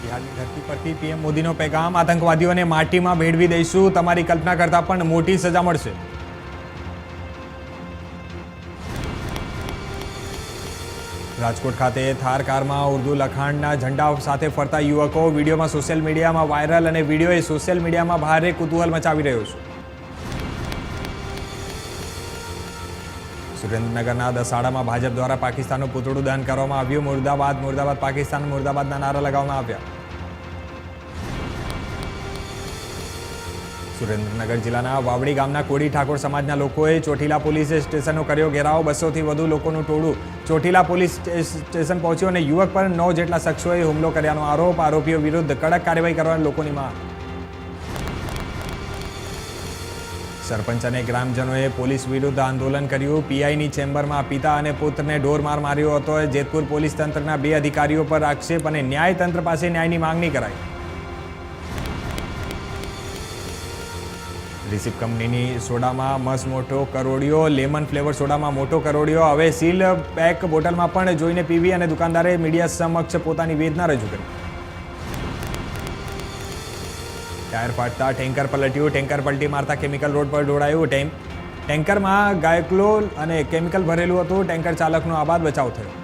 બિહારની ધરતી પરથી પીએમ મોદીનો પેગામ, આતંકવાદીઓને માટીમાં ભેળવી દઈશું, તમારી કલ્પના કરતાં પણ મોટી સજા મળશે. રાજકોટ ખાતે થાર કારમાં ઉર્દુ લખાણના ઝંડા સાથે ફરતા યુવકો, વિડીયોમાં સોશિયલ મીડિયામાં વાયરલ અને વિડીયોએ સોશિયલ મીડિયામાં ભારે કુતૂહલ મચાવી રહ્યો છે. સુરેન્દ્રનગરના દસાડામાં ભાજપ દ્વારા પાકિસ્તાનનું પૂતળું દહન કરવામાં આવ્યું. મુર્દાબાદ મુર્દાબાદ પાકિસ્તાન મુર્દાબાદના નારા લગાવવામાં આવ્યા. સુરેન્દ્રનગર જિલ્લાના વાવડી ગામના કોળી ઠાકોર સમાજના લોકોએ ચોટીલા પોલીસ સ્ટેશનનો કર્યો ઘેરાવ. 200થી વધુ લોકોનું ટોળું ચોટીલા પોલીસ સ્ટેશન પહોંચ્યું અને યુવક પર 9 જેટલા શખ્સોએ હુમલો કર્યાનો આરોપ. આરોપીઓ વિરુદ્ધ કડક કાર્યવાહી કરવાની લોકોની માંગ. સરપંચ અને ગ્રામજનોએ પોલીસ વિરુદ્ધ આંદોલન કર્યું. પીઆઈની ચેમ્બરમાં પિતા અને પુત્રને ઢોરમાર માર્યો હતો. જેતપુર પોલીસ તંત્રના 2 અધિકારીઓ પર આક્ષેપ અને ન્યાયતંત્ર પાસે ન્યાયની માંગણી કરાઈ. રિસિપ કંપનીની સોડામાં મસ્ત મોટો કરોડિયો, લેમન ફ્લેવર સોડામાં મોટો કરોડિયો. હવે સીલ પેક બોટલમાં પણ જોઈને પીવી અને દુકાનદારે મીડિયા સમક્ષ પોતાની વેદના રજૂ કરી. ટાયર ફાટતા ટેન્કર પલટ્યું. ટેન્કર પલટી મારતા કેમિકલ રોડ પર દોડાયું. ટેન્કરમાં ગાયક્લોલ અને કેમિકલ ભરેલું હતું. ટેન્કર ચાલકનો આબાદ બચાવ થયો.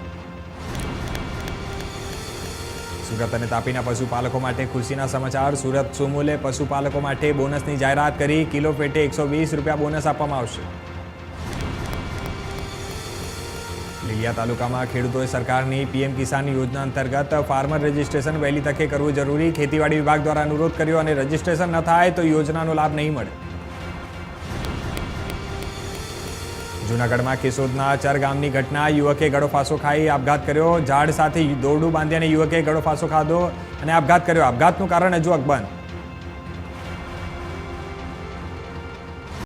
સુરત અને તાપીના પશુપાલકો માટે ખુશીના સમાચાર. સુરત સુમુલે પશુપાલકો માટે બોનસની જાહેરાત કરી. કિલો પેટે 120 રૂપિયા બોનસ આપવામાં આવશે. લીલિયા તાલુકામાં ખેડૂતોએ સરકારની પીએમ કિસાન યોજના અંતર્ગત ફાર્મર રજિસ્ટ્રેશન વહેલી તકે કરવું જરૂરી. ખેતીવાડી વિભાગ દ્વારા અનુરોધ કર્યો અને રજિસ્ટ્રેશન ન થાય તો યોજનાનો લાભ નહીં મળે. જૂનાગઢમાં કેશોદના ચર ગામની ઘટના. યુવકે ગળોફાંસો ખાઈ આપઘાત કર્યો. ઝાડ સાથે દોરડું બાંધી અને યુવકે ગળોફાંસો ખાધો અને આપઘાત કર્યો. આપઘાતનું કારણ હજુ અકબંધ.